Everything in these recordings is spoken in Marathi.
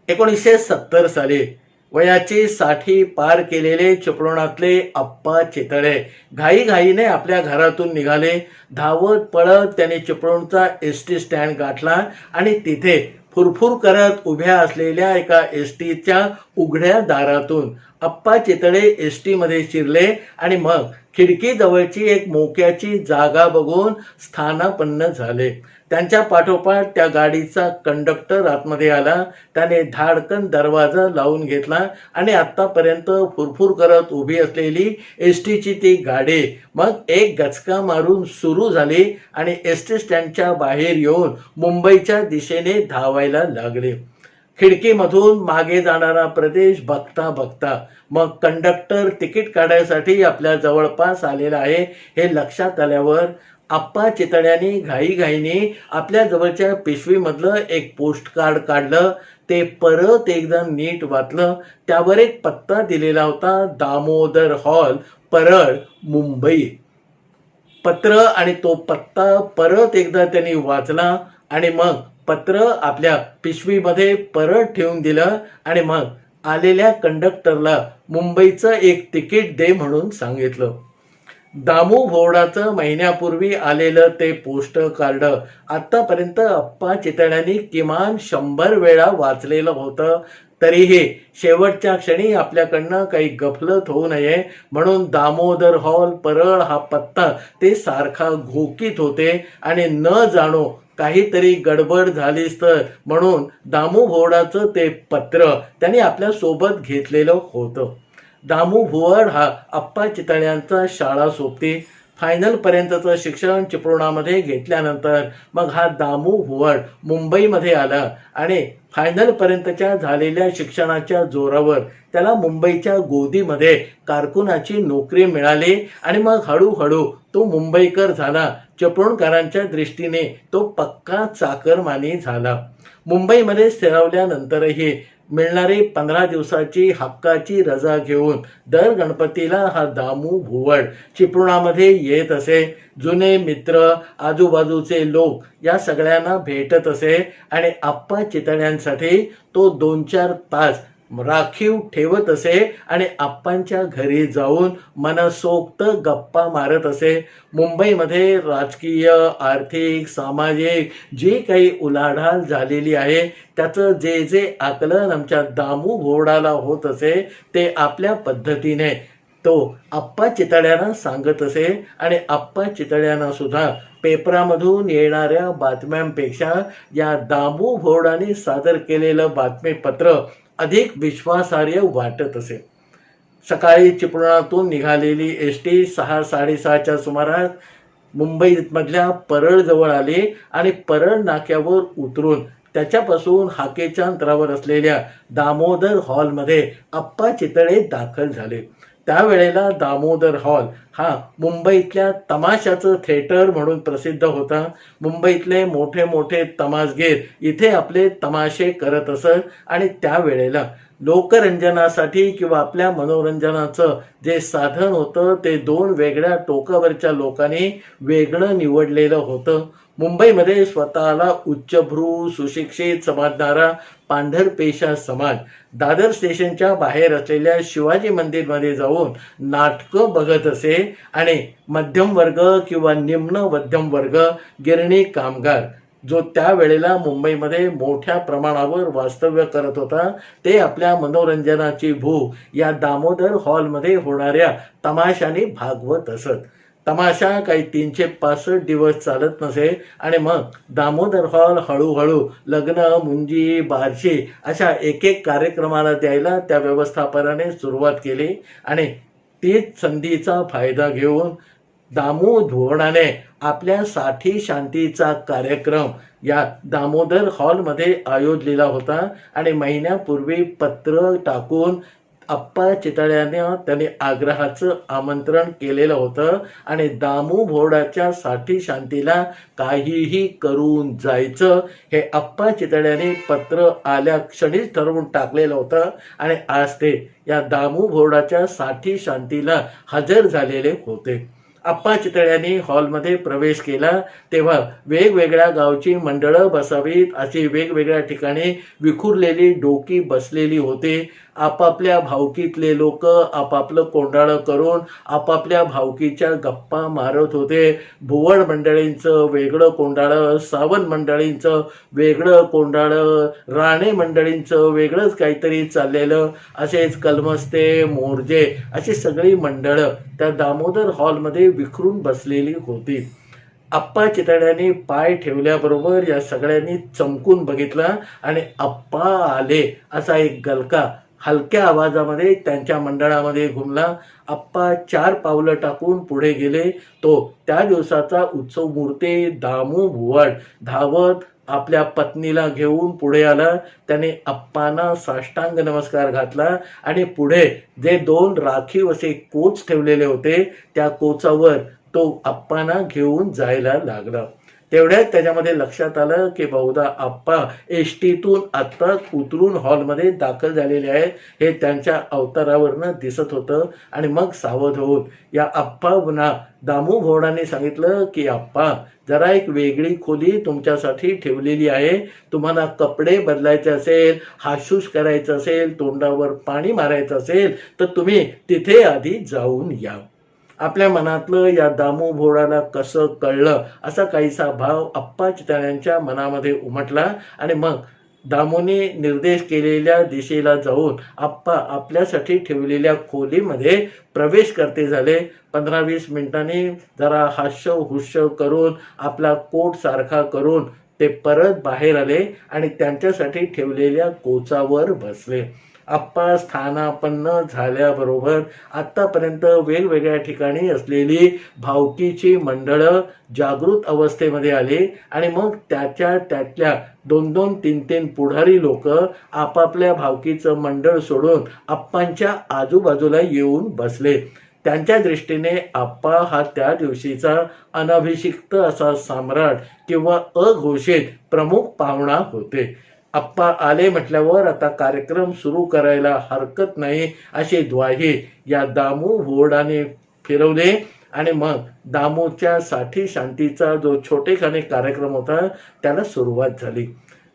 1970 साली वयाची 60 पार केलेले चिपळुणातले आप्पा चितळे घाईघाईने आपल्या घरातून निघाले. धावत पळत त्यांनी चिपळूणचा एसटी स्टँड गाठला आणि तिथे फुरफुर करत उभ्या असलेल्या एका एसटीच्या उघड्या दारातून आप्पा चितळे एसटी मध्ये शिरले आणि मग खिडकीजवळची एक मोक्याची जागा बघून स्थानापन्न झाले. त्यांच्या पाठोपाठ त्या गाडीचा कंडक्टर आतमध्ये आला. त्याने धाडकन दरवाजा लावून घेतला आणि आतापर्यंत फुरफुर करत उभी असलेली एसटीची ती गाडी मग एक गचका मारून सुरू झाली आणि एसटी स्टँडच्या बाहेर येऊन मुंबईच्या दिशेने धावायला लागले. खिडकीमधून मागे जाणारा प्रदेश बघता बघता मग कंडक्टर तिकीट काढायसाठी आपल्या जवळपास आलेला आहे हे लक्षात आल्यावर आप्पा चितळ्यांनी घाईघाईने आपल्या जवळच्या पिशवीमधलं एक पोस्ट कार्ड काढलं. ते परत एकदा नीट वाचलं. त्यावर एक पत्ता दिलेला होता, दामोदर हॉल, परळ, मुंबई. पत्र आणि तो पत्ता परत एकदा त्यांनी वाचला आणि मग पत्र आपल्या पिशवीमध्ये परत ठेवून दिलं आणि मग आलेल्या कंडक्टरला मुंबईचं एक तिकीट दे म्हणून सांगितलं. दामू भोवडाचं महिन्यापूर्वी आलेलं ते पोस्ट कार्ड आतापर्यंत आप्पा चितळ्यांनी किमान 100 वेळा वाचलेलं होतं. तरीही शेवटच्या क्षणी आपल्याकडनं काही गफलत होऊ नये म्हणून दामोदर हॉल, परळ हा पत्ता ते सारखा घोकीत होते आणि न जाणो काहीतरी गडबड झालीच तर म्हणून दामू भोवडाचं ते पत्र त्यांनी आपल्या सोबत घेतलेलं होतं. दामू भुवड हा आप्पा चितळ्यांचा शाळा सोबती फायनल पर्यंतचं शिक्षण चिपळुणामध्ये घेतल्यानंतर मग हा दामू भुवड मुंबईमध्ये आला आणि फायनल पर्यंतच्या झालेल्या शिक्षणाच्या जोरावर त्याला मुंबईच्या गोदीमध्ये कारकुनाची नोकरी मिळाली आणि मग हळूहळू तो मुंबईकर झाला. चिपळूणकरांच्या दृष्टीने तो पक्का चाकरमानी झाला. मुंबईमध्ये स्थिरावल्यानंतरही मिळणारी 15 दिवसाची हक्काची रजा घेऊन दर गणपतीला हा दामू भुवड चिपळुणामध्ये येत असे. जुने मित्र, आजूबाजूचे लोक या सगळ्यांना भेटत असे आणि आप्पा चितळ्यांसाठी तो 2-4 तास राखीव ठेवत असे आणि आप्पांच्या घरी जाऊन मनसोक्त गप्पा मारत असे. मुंबईमध्ये राजकीय, आर्थिक, सामाजिक जी काही उलाढाल झालेली आहे त्याचं जे जे आकलन आमच्या दामू भोवडाला होत असे ते आपल्या पद्धतीने तो आप्पा चितळ्यांना सांगत असे आणि आप्पा चितळ्यांना सुद्धा पेपरामधून येणाऱ्या बातम्यांपेक्षा या दामू भोवडाने सादर केलेलं बातमीपत्र अधिक विश्वासार्ह वाटत असे. सकाळी चिपळुणातून निघालेली एसटी 6-6:30च्या सुमारास मुंबईमधल्या परळजवळ आली आणि परळ नाक्यावर उतरून त्याच्यापासून हाकेच्या अंतरावर असलेल्या दामोदर हॉलमध्ये आप्पा चितळे दाखल झाले. त्यावेळेला दामोदर हॉल हा मुंबईतल्या तमाशाचं थिएटर म्हणून प्रसिद्ध होता. मुंबईतले मोठे मोठे तमासगीर इथे आपले तमाशे करत असत आणि त्यावेळेला लोकरंजनासाठी किंवा आपल्या मनोरंजनाचं जे साधन होतं ते 2 वेगळ्या टोकावरच्या लोकांनी वेगळं निवडलेलं होतं. मुंबईमध्ये स्वतःला उच्चभ्रू, सुशिक्षित समजणारा पांढरपेशा समाज दादर स्टेशनच्या बाहेर असलेल्या शिवाजी मंदिरमध्ये जाऊन नाटकं बघत असे आणि मध्यम वर्ग किंवा निम्न मध्यम वर्ग, गिरणी कामगार जो त्यावेळेला मुंबईमध्ये मोठ्या प्रमाणावर वास्तव्य करत होता ते आपल्या मनोरंजनाची भूक या दामोदर हॉलमध्ये होणाऱ्या तमाशाने भागवत असत. तमाशा काही 365 दिवस चालत नसे आणि मग दामोदर हॉल हळूहळू लग्न, मुंजी, बारशी अशा एक कार्यक्रमाला द्यायला त्या व्यवस्थापनाने सुरुवात केली आणि तीच संधीचा फायदा घेऊन दामू भुवडाने आपल्या 60 शांतीचा कार्यक्रम या दामोदर हॉलमध्ये आयोजलेला होता आणि महिन्यापूर्वी पत्र टाकून आप्पा चितळ्यांना त्याने आग्रहाचं आमंत्रण केलेलं होतं आणि दामू भोवडाच्या 60 शांतीला काहीही करून जायचं हे आप्पा चितळ्याने पत्र आल्या क्षणीच ठरवून टाकलेलं होतं आणि आज ते या दामू भोवडाच्या 60 शांतीला हजर झालेले होते. आप्पा चितळ्यांनी हॉलमध्ये प्रवेश केला तेव्हा वेगवेगळ्या गावची मंडळं बसावीत अशी वेगवेगळ्या ठिकाणी विखुरलेली डोकी बसलेली होती. आपापल्या भावकीतले लोक आपापलं कोंडाळं करून आपापल्या भावकीच्या गप्पा मारत होते. भुवड मंडळींचं वेगळं कोंडाळं, सावंत मंडळींचं वेगळं कोंडाळं, राणे मंडळींचं वेगळंच काहीतरी चाललेलं. असेच कलमस्ते, मोर्जे अशी सगळी मंडळं त्या दामोदर हॉलमध्ये विखरून बसलेली होती. आप्पा चितळ्यांनी पाय ठेवल्याबरोबर या सगळ्यांनी चमकून बघितला आणि आप्पा आले असा एक गलका हलक्या आवाजामध्ये त्यांच्या मंडळामध्ये घुमला. आप्पा 4 पावलं टाकून पुढे गेले. तो त्या दिवसाचा उत्सव मूर्ती दामू भुवड धावत आपल्या पत्नीला घेऊन पुढे आला. त्याने आप्पांना साष्टांग नमस्कार घातला आणि पुढे जे 2 राखीव असे कोच ठेवलेले होते त्या कोचावर तो आप्पांना घेऊन जायला लागला. तेवढ्यात त्याच्यामध्ये लक्षात आलं की बहुधा आप्पा एसटीतून आत्ता उतरून हॉलमध्ये दाखल झालेले आहेत हे त्यांच्या अवतारावरनं दिसत होतं. आणि मग सावध होऊन या आप्पांना दामू भोवडाने सांगितलं की आप्पा, जरा एक वेगळी खोली तुमच्यासाठी ठेवलेली आहे. तुम्हाला कपडे बदलायचे असेल, हाशूश करायचं असेल, तोंडावर पाणी मारायचं असेल तर तुम्ही तिथे आधी जाऊन या. आपल्या मनातलं या दामू भोवडाला कसं कळलं असा काहीसा भाव आप्पा चितळ्यांच्या मनामध्ये उमटला. आणि मग दामूने निर्देश केलेल्या दिशेला जाऊन आप्पा आपल्यासाठी ठेवलेल्या खोलीमध्ये प्रवेश करते झाले. 15-20 मिनिटांनी जरा हास्य हुस्य करून आपला कोट सारखा करून ते परत बाहेर आले आणि त्यांच्यासाठी ठेवलेल्या कोचावर बसले. आप्पा स्थानापन्न झाल्याबरोबर आत्तापर्यंत वेगवेगळ्या ठिकाणी असलेली भावकीची मंडळं जागृत अवस्थेमध्ये आली आणि मग त्यातल्या 2-2, 3-3 पुढारी लोक आपापल्या भावकीचं मंडळ सोडून आप्पांच्या आजूबाजूला येऊन बसले. त्यांच्या दृष्टीने आप्पा हा त्या दिवशीचा अनभिषिक्त असा सम्राट किंवा अघोषित प्रमुख पाहुणा होते. आप्पा आले म्हटल्यावर आता कार्यक्रम सुरू करायला हरकत नाही अशी ग्वाही या दामू भोवडाने फिरवले. आणि मग दामूच्या साठी शांतीचा जो छोटेखानी कार्यक्रम होता त्याला सुरुवात झाली.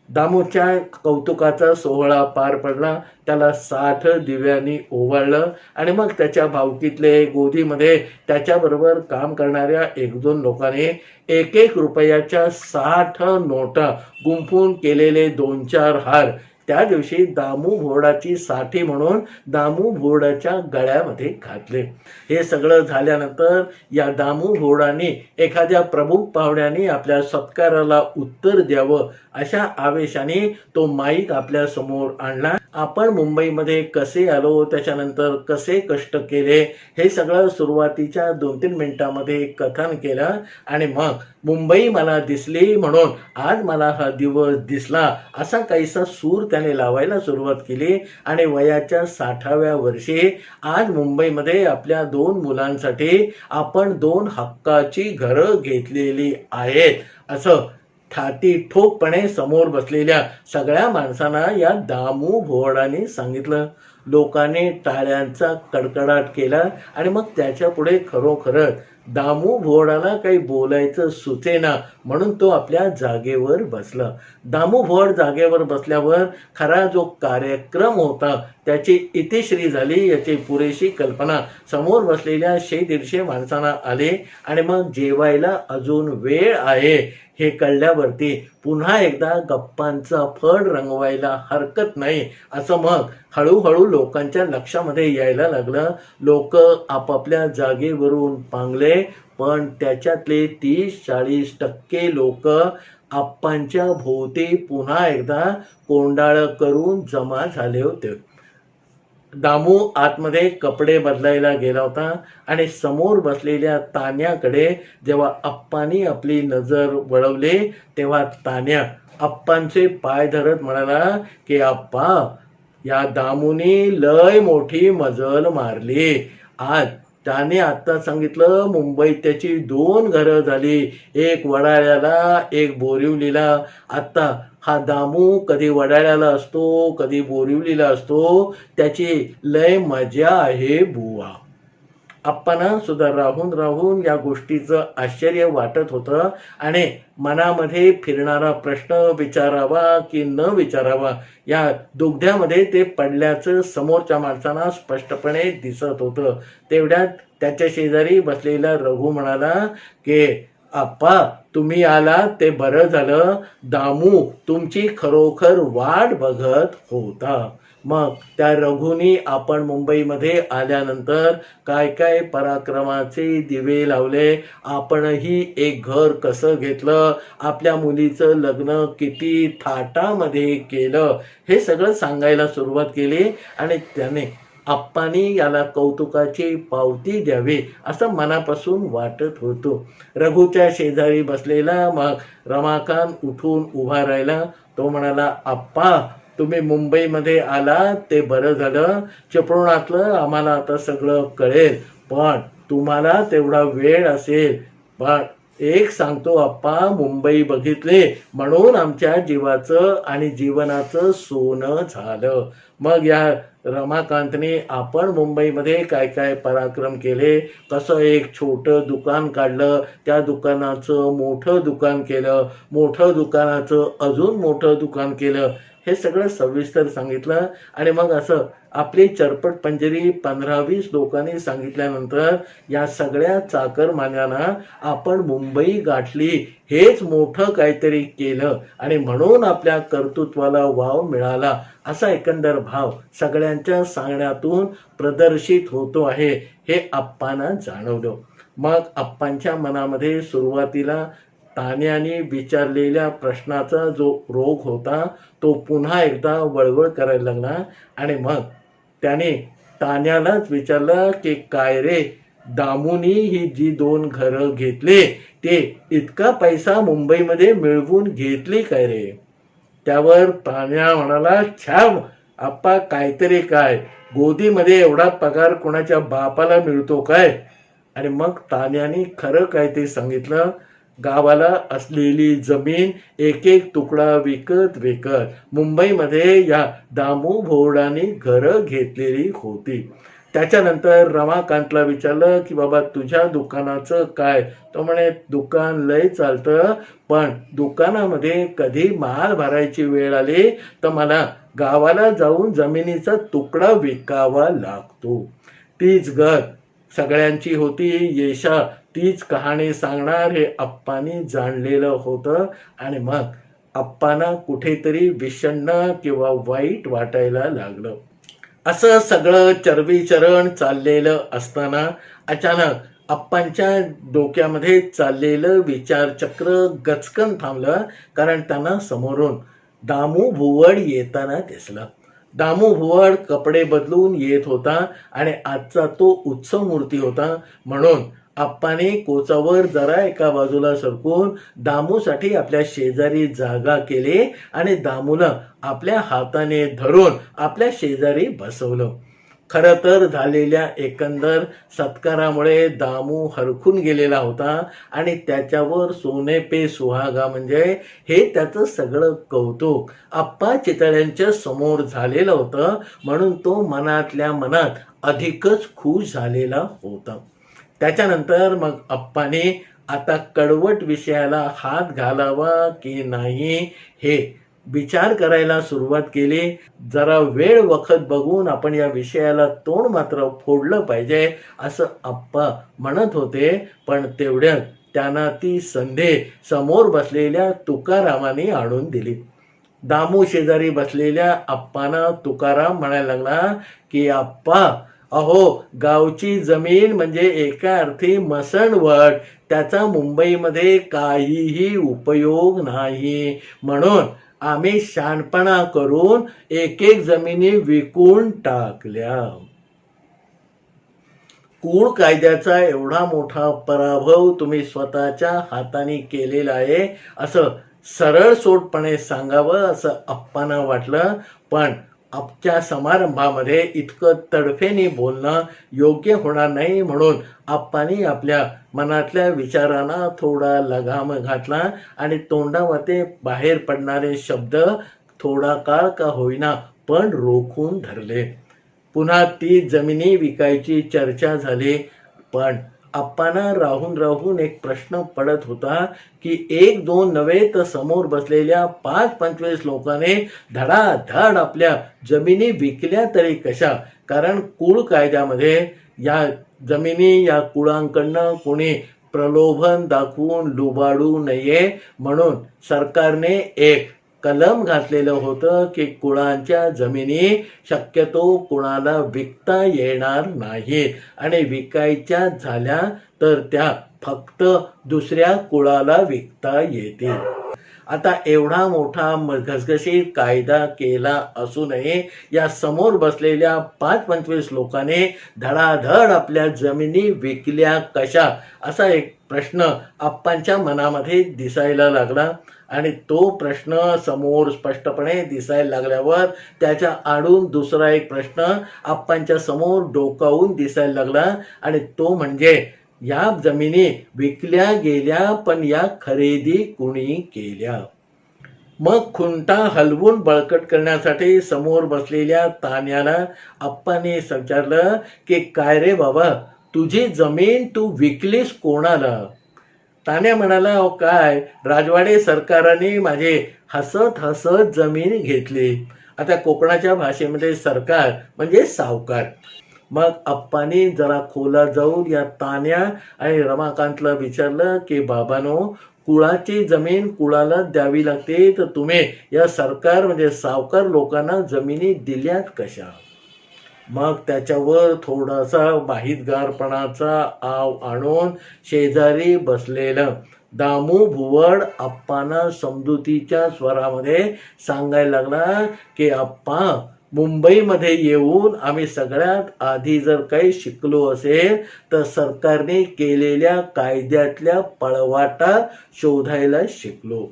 दामूच्या कौतुकाचा सोहळा पार पडला. त्याला 60 दिव्यांनी ओवाळलं आणि मग त्याच्या भावकीतले गोदीमध्ये त्याच्याबरोबर काम करणाऱ्या 1-2 लोकांनी 1-1 रुपयाच्या 60 नोटा गुंफून केलेले 2-4 हार त्या दिवशी दामू भोवडाची साठी म्हणून दामू भोवडाच्या गळ्यामध्ये घातले. हे सगळं झाल्यानंतर या दामू भोवडाने एखाद्या प्रमुख पाहुण्याने आपल्या सत्काराला उत्तर द्यावं अशा आवेशाने तो माईक आपल्या समोर आणला. आपण मुंबईमध्ये कसे आलो, त्याच्यानंतर कसे कष्ट केले हे सगळं सुरुवातीच्या 2-3 मिनिटांमध्ये कथन केलं. आणि मग मुंबई मला दिसली म्हणून आज मला हा दिवस दिसला असा काहीसा सूर त्याने लावायला सुरुवात केली. आणि वयाच्या 60व्या वर्षी आज मुंबईमध्ये आपल्या 2 मुलांसाठी आपण 2 हक्काची घरं घेतलेली आहेत असं छाती ठोकपणे समोर बसलेल्या सगळ्या माणसांना या दामू भोवडाने सांगितलं. लोकांनी टाळ्यांचा कडकडाट केला आणि मग त्याच्या पुढे खरोखरच दामू भोवडाला काही बोलायचं सुचेना म्हणून तो आपल्या जागेवर बसला. दामू भोवड जागेवर बसल्यावर खरा जो कार्यक्रम होता त्याची इतिश्री झाली याची पुरेशी कल्पना समोर बसलेल्या 100-150 माणसांना आली. आणि मग जेवायला अजून वेळ आहे हे कळल्यावरती पुन्हा एकदा गप्पांचा फड रंगवायला हरकत नाही असं मग हळूहळू लोकांच्या लक्षामध्ये यायला लागलं. लोक आपापल्या जागेवरून पांगले पण त्याच्यातले 30-40% लोक आप्पांच्या भोवती पुन्हा एकदा कोंडाळं करून जमा झाले होते. दामू आतमध्ये कपडे बदलायला गेला होता आणि समोर बसलेल्या तान्याकडे जेव्हा आप्पांनी आपली नजर वळवली तेव्हा तान्या आप्पांचे पाय धरत म्हणाला की आप्पा, या दामूनी लय मोठी मजल मारली. आज त्याने आता सांगितलं मुंबईत त्याची 2 घरं झाली, एक वडाळ्याला एक बोरिवलीला. आता हा दामू कधी वडाळ्याला असतो कधी बोरिवलीला असतो, त्याची लय मजा आहे बुवा. आप्पांना सुद्धा राहून राहून या गोष्टीचं आश्चर्य वाटत होतं आणि मनामध्ये फिरणारा प्रश्न विचारावा की न विचारावा या दुग्ध्यामध्ये ते पडल्याचं समोरच्या माणसांना स्पष्टपणे दिसत होतं. तेवढ्यात त्याच्या शेजारी बसलेला रघु म्हणाला की आप्पा तुम्ही आला ते बरं झालं, दामू तुमची खरोखर वाट बघत होता. मग त्या रघुनी आपण मुंबईमध्ये आल्यानंतर काय काय पराक्रमाचे दिवे लावले, आपणही एक घर कसं घेतलं, आपल्या मुलीचं लग्न किती थाटामध्ये केलं, हे सगळं सांगायला सुरुवात केली आणि त्याने आप्पांनी याला कौतुकाची पावती द्यावी असं मनापासून वाटत होतो. रघुच्या शेजारी बसलेला मग रमाकांत उठून उभा राहिला. तो म्हणाला, आप्पा तुम्ही मुंबईमध्ये आला ते बरं झालं, चिपळुणातलं आम्हाला आता सगळं कळेल, पण तुम्हाला तेवढा वेळ असेल. पण एक सांगतो आप्पा, मुंबई बघितले म्हणून आमच्या जीवाचं आणि जीवनाचं सोनं झालं. मग या रमाकांतने आपण मुंबईमध्ये काय काय पराक्रम केले, कसं एक छोटं दुकान काढलं, त्या दुकानाचं मोठं दुकान केलं, मोठं दुकानाचं अजून मोठं दुकान केलं, हे सगळं सविस्तर सांगितलं. आणि मग असं आपली चरपट पंजरी 15-20 लोकांनी सांगितल्यानंतर या सगळ्या चाकरमान्यांना आपण मुंबई गाठली, हेच मोठं काहीतरी केलं आणि म्हणून आपल्या कर्तृत्वाला वाव मिळाला असा एकंदर भाव सगळ्यांच्या सांगण्यातून प्रदर्शित होतो आहे हे आप्पांना जाणवलं. मग आप्पांच्या मनामध्ये सुरुवातीला तान्याने विचारलेल्या प्रश्नाचा जो रोग होता तो पुन्हा एकदा वळवळ करायला लागला. आणि मग त्याने तान्यालाच विचारलं की काय रे, दामूनी ही जी 2 घरं घेतले ते इतका पैसा मुंबईमध्ये मिळवून घेतली काय रे? त्यावर तान्या म्हणाला, छाम आप्पा, काहीतरी काय, गोदीमध्ये एवढा पगार कोणाच्या बापाला मिळतो काय? आणि मग तान्याने खरं काय ते सांगितलं. गावाला असलेली जमीन एक एक तुकडा विकत विकत मुंबईमध्ये या दामू भोवडाने घरं घेतलेली होती. त्याच्यानंतर रमाकांतला विचारलं की बाबा तुझ्या दुकानाचं काय? तो म्हणे, दुकान लय चालतं, पण दुकानामध्ये कधी माल भरायची वेळ आली तर मला गावाला जाऊन जमिनीचा तुकडा विकावा लागतो. तीच गत सगळ्यांची होती. येशा तीच कहाणी सांगणार हे आप्पांनी जाणलेलं होतं. आणि मग आप्पांना कुठेतरी विषण्ण किंवा वाईट वाटायला लागलं. असं सगळं चरबीचरण चाललेलं असताना अचानक आप्पांच्या डोक्यामध्ये चाललेलं विचारचक्र गचकन थांबलं, कारण त्यांना समोरून दामू भुवड येताना दिसला. दामू भुवड कपडे बदलून येत होता आणि आजचा तो उत्सव मूर्ती होता. म्हणून आप्पाने कोचावर जरा एका बाजूला सरकून दामूसाठी आपल्या शेजारी जागा केली आणि दामूला आपल्या हाताने धरून आपल्या शेजारी बसवलं. खरं तर झालेल्या एकंदर सत्कारामुळे दामू हरखून गेलेला होता आणि त्याच्यावर सोने पे सुहागा म्हणजे हे त्याचं सगळं कौतुक आप्पा चितळ्यांच्या समोर झालेलं होतं. म्हणून तो मनातल्या मनात अधिकच खुश झालेला होता. त्याच्यानंतर मग आप्पाने आता कडवट विषयाला हात घालावा की नाही हे विचार करायला सुरुवात केली. जरा वेळ वखत बघून आपण या विषयाला तोंड मात्र फोडलं पाहिजे असं आप्पा म्हणत होते. पण तेवढ्यात त्यांना ती संधी समोर बसलेल्या तुकारामाने आणून दिली. दामू शेजारी बसलेल्या आप्पांना तुकाराम म्हणायला लागला की आप्पा, अहो गावची जमीन म्हणजे एका अर्थी मसणवट, त्याचा मुंबईमध्ये काहीही उपयोग नाही. म्हणून आम्ही शहाणपणा करून एक एक जमिनी विकून टाकल्या. कूळ कायद्याचा एवढा मोठा पराभव तुम्ही स्वतःच्या हाताने केलेला आहे असं सरळ सोटपणे सांगावं असं आप्पांना वाटलं. पण आजच्या समारंभामध्ये इतकं तडफेने बोलणं योग्य होणार नाही, म्हणून आप्पांनी आपल्या मनातल्या विचारांना थोडा लगाम घातला आणि तोंडावाटे बाहेर पडणारे शब्द थोडा काळ का होईना पण रोखून धरले. पुन्हा ती जमिनी विकायची चर्चा झाली. पण आप्पांना राहून राहून एक प्रश्न पडत होता की एक दोन नव्हे तर समोर बसलेल्या 5-25 लोकांनी धडाधड आपल्या जमिनी विकल्या तरी कशा? कारण कुळ कायद्यामध्ये या जमिनी या कुळांकडनं कोणी प्रलोभन दाखवून लुबाडू नये म्हणून सरकारने एक कलम घातलेलं होतं की कुळांच्या जमिनी शक्यतो कुणाला विकता येणार नाहीत आणि विकायच्या झाल्या तर त्या फक्त दुसऱ्या कुळाला विकता येतील. आता एवढा मोठा घसघशीत कायदा केला असूनही या समोर बसलेल्या 5-25 लोकांनी धडाधड आपल्या जमिनी विकल्या कशा असा एक प्रश्न आप्पांच्या मनामध्ये दिसायला लागला. आणि तो प्रश्न समोर स्पष्टपणे दिसायला लागल्यावर त्याच्या आडून दुसरा एक प्रश्न आप्पांच्या समोर डोकावून दिसायला लागला आणि तो म्हणजे या जमिनी विकल्या गेल्या पण या खरेदी कुणी केल्या? मग खुंटा हलवून बळकट करण्यासाठी समोर बसलेल्या तान्याला आप्पांनी विचारलं की काय रे बाबा, तुझी जमीन तू विकलीस कोणाला? तान्या म्हणाला, अहो काय, राजवाडे सरकाराने माझे हसत हसत जमीन घेतली. आता कोकणाच्या भाषेमध्ये सरकार म्हणजे सावकार. मग आप्पांनी जरा खोलात जाऊन या तान्या आणि रमाकांतला विचारलं की बाबांनो, कुळाची जमीन कुळाला द्यावी लागते तर तुम्ही या सरकार म्हणजे सावकार लोकांना जमिनी दिल्यात कशा? मग त्याच्यावर थोडासा माहितगारपणाचा आव आणून शेजारी बसलेलं दामू भुवड आप्पांना समजुतीच्या स्वरामध्ये सांगायला लागला की आप्पा, मुंबईमध्ये येऊन आम्ही सगळ्यात आधी जर काही शिकलो असेल तर सरकारने केलेल्या कायद्यातल्या पळवाटा शोधायला शिकलो.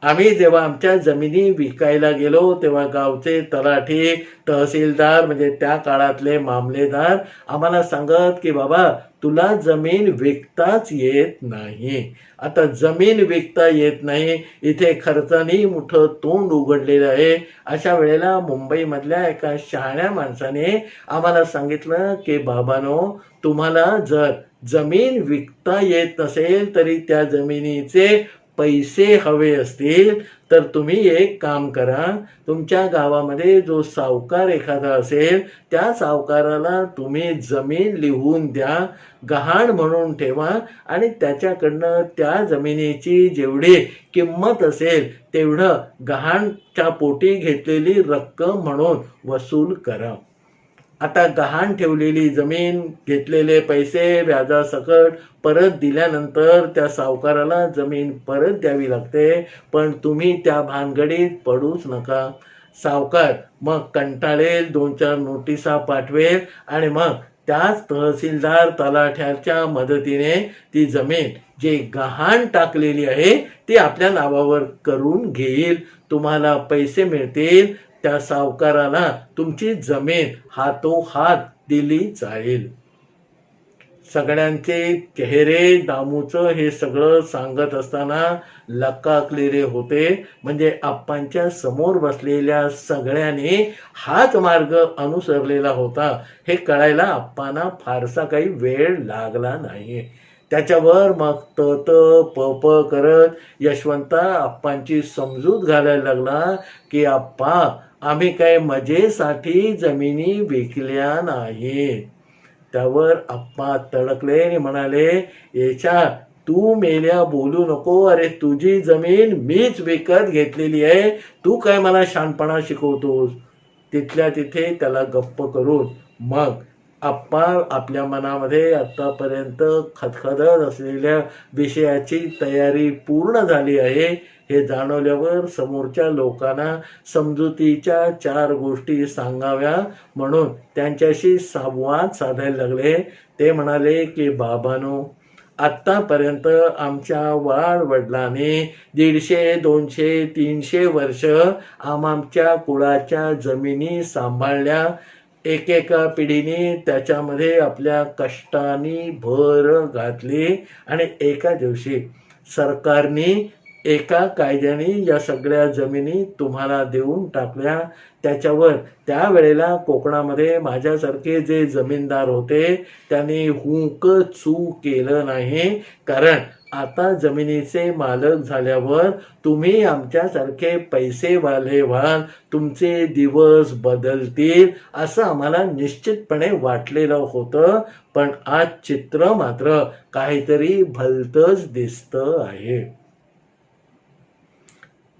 आम्ही जेव्हा आमच्या जमिनी विकायला गेलो तेव्हा गावचे तलाठी, तहसीलदार म्हणजे त्या काळातले मामलेदार आम्हाला सांगत की बाबा, तुला जमीन विकताच येत नाही. आता जमीन विकता येत नाही, इथे खर्चानी मोठं तोंड उघडलेलं आहे. अशा वेळेला मुंबईमधल्या एका शहाण्या माणसाने आम्हाला सांगितलं की बाबांनो, तुम्हाला जर जमीन विकता येत नसेल तरी त्या जमिनीचे पैसे हवे असतील तर तुम्ही एक काम करा, तुमच्या गावामध्ये जो सावकार एखादा असेल त्या सावकाराला तुम्ही जमीन लिहून द्या, गहाण म्हणून ठेवा आणि त्याच्याकडनं त्या जमिनीची जेवढी किंमत असेल तेवढं गहाणच्या पोटी घेतलेली रक्कम म्हणून वसूल करा. आता गहाण ठेवलेली जमीन, घेतलेले पैसे व्याजासकट परत दिल्यानंतर त्या सावकाराला जमीन परत द्यावी लागते. पण तुम्ही त्या भानगडीत पडूच नका. सावकार मग कंटाळेल, 2-4 नोटिसा पाठवेल आणि मग त्याच तहसीलदार तलाठ्याच्या मदतीने ती जमीन जे गहाण टाकलेली आहे ती आपल्या नावावर करून घेईल. तुम्हाला पैसे मिळतील, त्या सावकाराला तुमची जमीन हातोहात दिली जाईल. सगळ्यांचे चेहरे दामूचं हे सगळं सांगत असताना लकाकलेले होते. म्हणजे आप्पांच्या समोर बसलेल्या सगळ्यांनी हाच मार्ग अनुसरलेला होता हे कळायला आप्पांना फारसा काही वेळ लागला नाही. त्याच्यावर मग प करत यशवंता आप्पांची समजूत घालायला लागला की आप्पा, आम्ही काय मजेसाठी जमिनी विकल्या नाहीत. त्यावर आप्पा तडकले आणि म्हणाले, येच्या तू मेल्या बोलू नको. अरे तुझी जमीन मीच विकत घेतलेली आहे, तू काय मला शहाणपणा शिकवतोस? तिथल्या तिथे त्याला गप्प करून मग आप्पा आपल्या मनामध्ये आतापर्यंत खदखदत असलेल्या विषयाची तयारी पूर्ण झाली आहे हे जाणवल्यावर समोरच्या लोकांना समजुतीच्या 4 गोष्टी सांगाव्या म्हणून त्यांच्याशी संवाद साधायला लागले. ते म्हणाले की बाबांनो, आत्तापर्यंत आमच्या वाडवडिलांनी 150, 200, 300 वर्ष आमच्या कुळाच्या जमिनी सांभाळल्या. एकेका पिढीने त्याच्यामध्ये आपल्या कष्टाने भर घातली आणि एका दिवशी सरकारने एका कायद्याने या सगळ्या जमिनी तुम्हाला देऊन टाकल्या. त्याच्यावर त्यावेळेला कोकणामध्ये माझ्यासारखे जे जमीनदार होते त्यांनी हुंक चू केलं नाही. कारण आता जमिनीचे मालक झाल्यावर तुम्ही आमच्यासारखे पैसेवाले व्हाल, तुमचे दिवस बदलतील असं आम्हाला निश्चितपणे वाटलेलं होतं. पण आज चित्र मात्र काहीतरी भलतंच दिसतं आहे.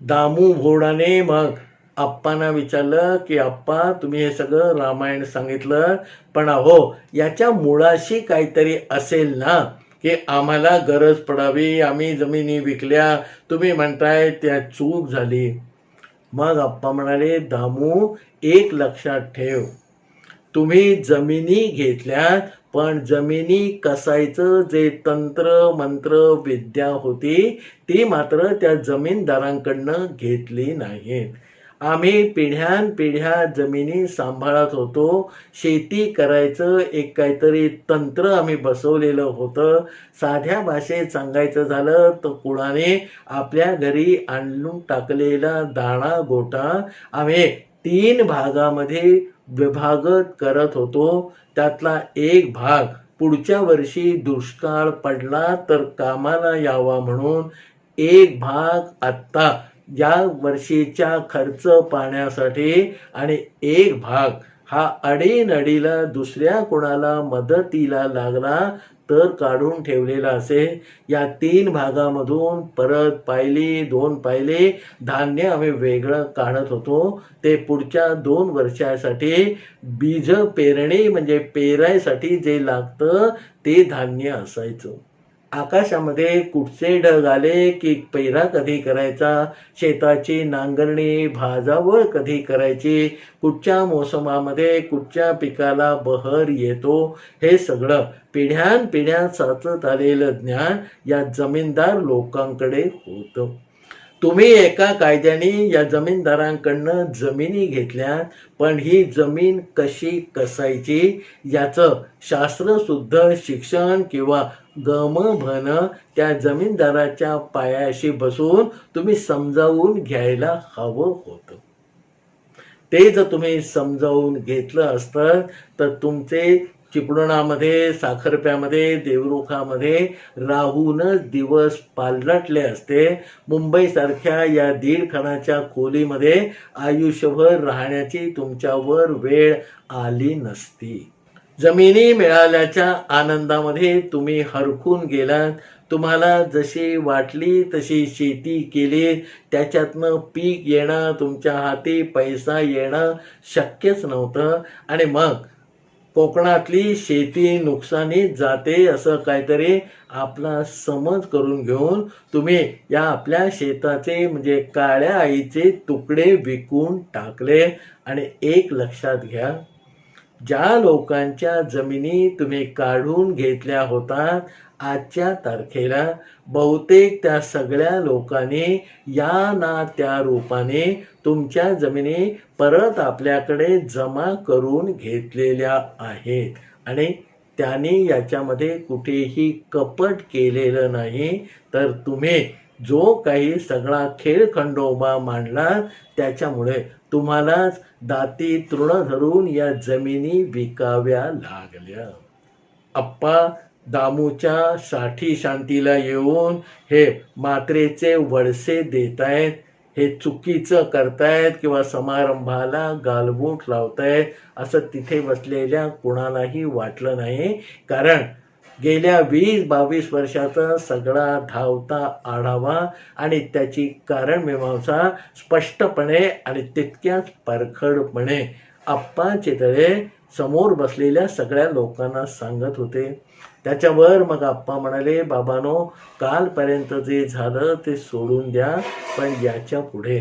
दामू भोडाने मग आप्पांना विचारलं की आप्पा, तुम्ही हे सगळं रामायण सांगितलं, पण अहो याच्या मुळाशी काहीतरी असेल ना, की आम्हाला गरज पडावी, आम्ही जमिनी विकल्या, तुम्ही म्हणताय त्या चूक झाली. मग आप्पा म्हणाले, दामू एक लक्षात ठेव, तुम्ही जमिनी घेतल्या, पण जमिनी कसायचं जे तंत्र मंत्र विद्या होती ती मात्र त्या जमीनदारांकडनं घेतली नाहीत. आम्ही पिढ्यानपिढ्या जमिनी सांभाळत होतो. शेती करायचं एक काहीतरी तंत्र आम्ही बसवलेलं होतं. साध्या भाषेत सांगायचं झालं तर कुणाने आपल्या घरी आणून टाकलेला दाणा गोटा आम्ही 3 भागामध्ये विभागत करत होतो. त्यातला एक भाग पुढच्या वर्षी दुष्काळ पडला तर कामाला यावा म्हणून, एक भाग आत्ता या वर्षीच्या खर्च पाण्यासाठी, आणि एक भाग हा अडीनडीला दुसऱ्या कोणाला मदतीला लागला तर काढून ठेवलेला असेल. या 3 भागामधून परत पायली 2 पायले धान्य आम्ही वेगळं काढत होतो. ते पुढच्या 2 वर्षासाठी बीज पेरणी म्हणजे पेरायसाठी जे लागतं ते धान्य असायचं. आकाशामध्ये कुठचे ढग आले की पेरा कधी करायचा, शेताची नांगरणी भाजावळ कधी करायची, कुठच्या मोसमामध्ये कुठच्या पिकाला बहर येतो, हे सगळं पिढ्यानपिढ्या साचत आलेलं ज्ञान या जमीनदार लोकांकडे होतं. तुम्ही एका कायद्याने या जमीनदारांकडनं जमिनी घेतल्या, पण ही जमीन कशी कसायची याचं शास्त्रशुद्ध शिक्षण किंवा गमभन त्या जमीनदाराच्या पायाशी बसून तुम्ही समजावून घ्यायला हवं होतं. ते जर तुम्ही समजावून घेतलं असतं तर तुमचे चिपळुणामध्ये, साखरप्यामध्ये, देवरुखामध्ये राहूनच दिवस पालटले असते. मुंबईसारख्या या 1.5 खणाच्या खोलीमध्ये आयुष्यभर राहण्याची तुमच्यावर वेळ आली नसती. जमिनी मिळाल्याच्या आनंदामध्ये तुम्ही हरखून गेलात. तुम्हाला जशी वाटली तशी शेती केली, त्याच्यातनं पीक येणं, तुमच्या हाती पैसा येणं शक्यच नव्हतं. आणि मग कोकणातली शेती नुकसानीत जाते असं काहीतरी आपला समज करून घेऊन तुम्ही या आपल्या शेताचे म्हणजे काळ्या आईचे तुकडे विकून टाकले. आणि एक लक्षात घ्या, ज्या लोकांच्या जमिनी तुम्ही काढून घेतल्या होतात आजच्या तारखेला बहुतेक त्या सगळ्या लोकांनी या ना त्या रूपाने तुमच्या जमिनी परत आपल्याकडे जमा करून घेतलेल्या आहेत. आणि त्यांनी याच्यामध्ये कुठेही कपट केलेलं नाही. तर तुम्ही जो काही सगळा खेळखंडोबा मांडला त्याच्यामुळे तुम्हालाच दाती तृण धरून या जमिनी विकाव्या लागल्या. आप्पा दामूच्या साठी शांतीला येऊन हे मात्रेचे वळसे देतायत, हे चुकीचं करतायत किंवा समारंभाला गालबोट लावतायत असं तिथे बसलेल्या कुणालाही वाटलं नाही. कारण गेल्या 20-22 वर्षाचा सगळा धावता आढावा आणि त्याची कारणमीमांसा स्पष्टपणे आणि तितक्याच परखडपणे आप्पा चितळे समोर बसलेल्या सगळ्या लोकांना सांगत होते. त्याच्यावर मग आप्पा म्हणाले, बाबांनो, कालपर्यंत जे झालं ते सोडून द्या, पण याच्या पुढे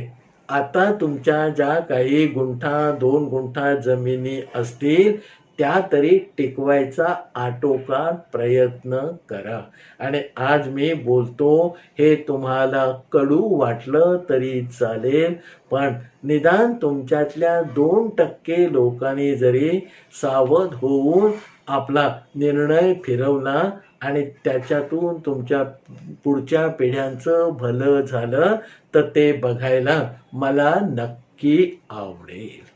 आता तुमच्या ज्या काही गुंठा 2 गुंठा जमिनी असतील त्या तरी टिकवायचा आटोकाट प्रयत्न करा. आणि आज मी बोलतो हे तुम्हाला कडू वाटलं तरी चालेल, पण निदान तुमच्यातल्या 2% लोकांनी जरी सावध होऊन आपला निर्णय फिरवला आणि त्याच्यातून तुमच्या पुढच्या पिढ्यांचं भलं झालं तर ते बघायला मला नक्की आवडेल.